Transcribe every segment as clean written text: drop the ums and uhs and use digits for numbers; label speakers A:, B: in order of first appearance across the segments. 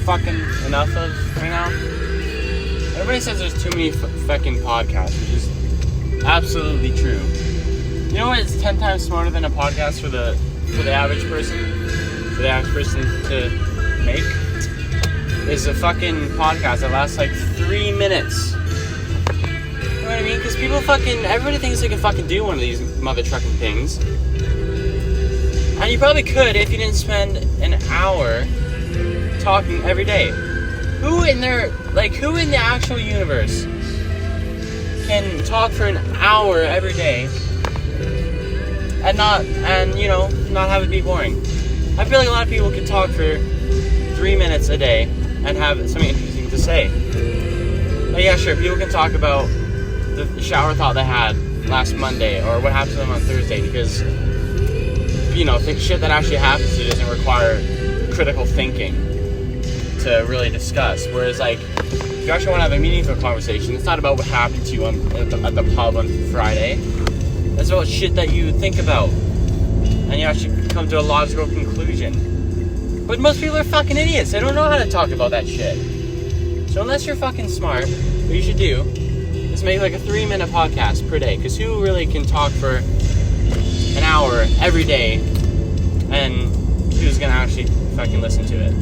A: fucking enough of right now? Everybody says there's too many fucking podcasts, which is absolutely true. You know what is 10 times smarter than a podcast for the average person? For the average person to make? Is a fucking podcast that lasts like 3 minutes. You know what I mean? Because everybody thinks they can fucking do one of these mother trucking things. And you probably could if you didn't spend an hour talking every day. Who in the actual universe can talk for an hour every day and not have it be boring? I feel like a lot of people can talk for 3 minutes a day and have something interesting to say. Like, yeah, sure, people can talk about the shower thought they had last Monday or what happened to them on Thursday because, shit that actually happens to you doesn't require critical thinking to really discuss. Whereas, like, if you actually want to have a meaningful conversation, it's not about what happened to you at the pub on Friday. It's about shit that you think about. And you actually come to a logical conclusion. But most people are fucking idiots. They don't know how to talk about that shit. So unless you're fucking smart, what you should do is make like a 3-minute podcast per day. Because who really can talk for an hour every day and who's going to actually fucking listen to it?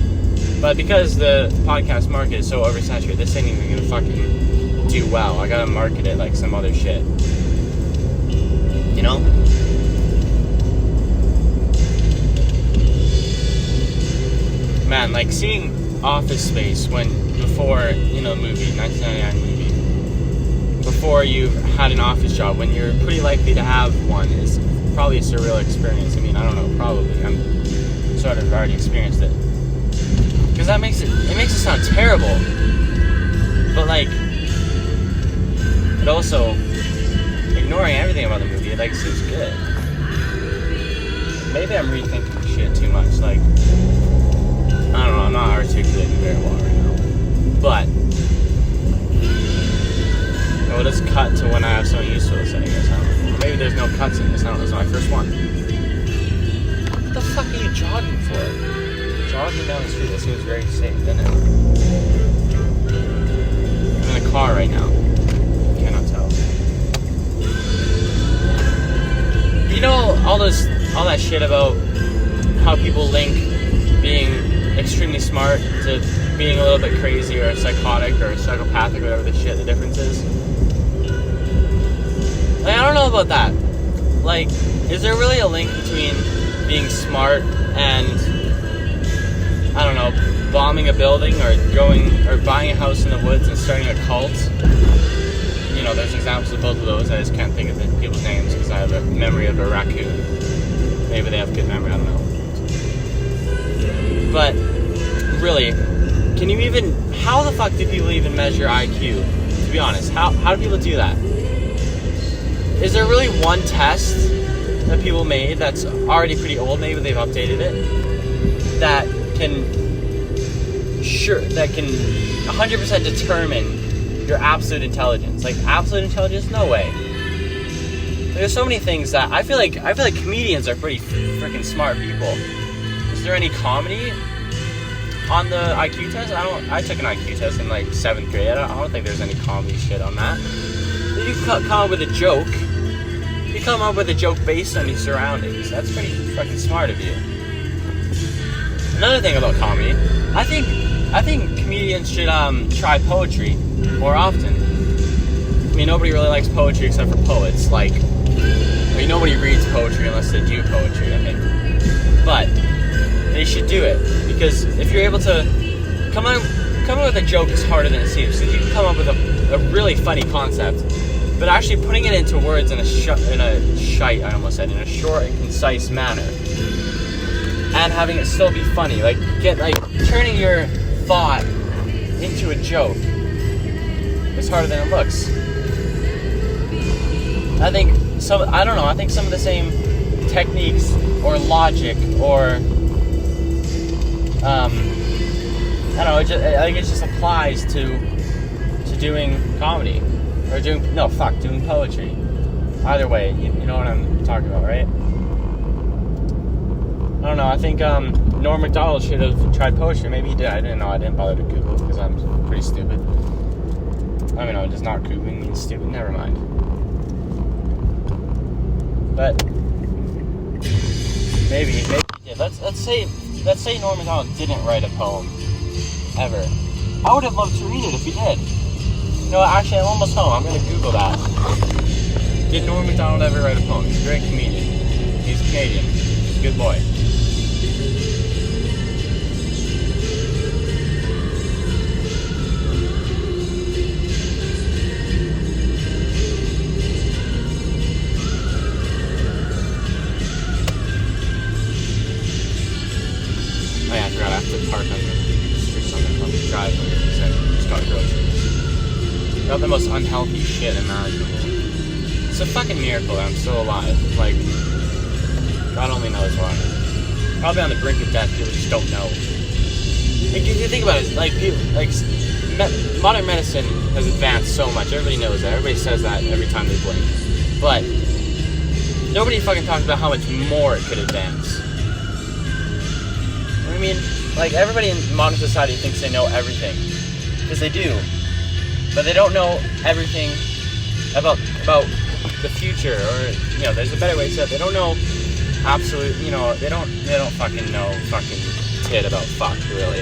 A: But because the podcast market is so oversaturated, this ain't even going to fucking do well. I got to market it like some other shit. You know? Man, like seeing Office Space before, movie, 1999 movie, before you've had an office job, when you're pretty likely to have one, is probably a surreal experience. I mean, I don't know, probably. I'm sort of already experienced it. Because that makes it sound terrible. But like, it also, ignoring everything about the movie, it like seems good. Maybe I'm rethinking shit too much, like, I don't know, I'm not articulating very well right now. But we'll just cut to when I have something useful to say, I guess. I don't know. Or maybe there's no cuts in this. I don't know, this is my first one. What the fuck are you jogging for? Jogging down the street, that seems very safe, doesn't it? I'm in a car right now. Cannot tell. You know all that shit about how people link being extremely smart to being a little bit crazy or psychotic or psychopathic, whatever the difference is. Like, I don't know about that. Like, is there really a link between being smart and, I don't know, bombing a building or buying a house in the woods and starting a cult? There's examples of both of those. I just can't think of the people's names because I have a memory of a raccoon. Maybe they have good memory, I don't know. But really, how the fuck do people even measure IQ? To be honest, how do people do that? Is there really one test that people made that's already pretty old, maybe they've updated it, that can 100% determine your absolute intelligence? Like, absolute intelligence? No way. There's so many things that I feel like comedians are pretty freaking smart people. Is there any comedy on the IQ test? I took an IQ test in like 7th grade. I don't think there's any comedy shit on that. You come up with a joke. You come up with a joke based on your surroundings. That's pretty fucking smart of you. Another thing about comedy, I think comedians should try poetry more often. I mean, nobody really likes poetry except for poets. Like, nobody reads poetry unless they do poetry, I think. But they should do it, because if you're able to come up with a joke is harder than it seems. Because you can come up with a really funny concept, but actually putting it into words in a short and concise manner, and having it still be funny, turning your thought into a joke is harder than it looks. I think some of the same techniques or logic or I think it just applies to doing comedy or doing poetry. Either way, you know what I'm talking about, right? I don't know. I think Norm Macdonald should have tried poetry. Maybe he did. I didn't know. I didn't bother to Google because I'm pretty stupid. I mean, no, does not Googling mean stupid? Never mind. But maybe he did. Let's say Norm Macdonald didn't write a poem ever. I would have loved to read it if he did. You know, actually, I'm almost home. I'm gonna Google that. Did Norm Macdonald ever write a poem? He's a great comedian. He's Canadian. He's a good boy. Oh yeah, I forgot. I have to park on the streets on the driveway. So I just got groceries. Got the most unhealthy shit imaginable. It's a fucking miracle that I'm still alive. Like, God only knows why. Probably on the brink of death. People just don't know. Like, you think about it. Like, people, like, modern medicine has advanced so much. Everybody knows that. Everybody says that every time they blink. But nobody fucking talks about how much more it could advance. I mean, like, everybody in modern society thinks they know everything. Because they do. But they don't know everything about the future, or, you know, there's a better way to say it. They don't know absolute, you know, they don't fucking know fucking tit about fuck, really.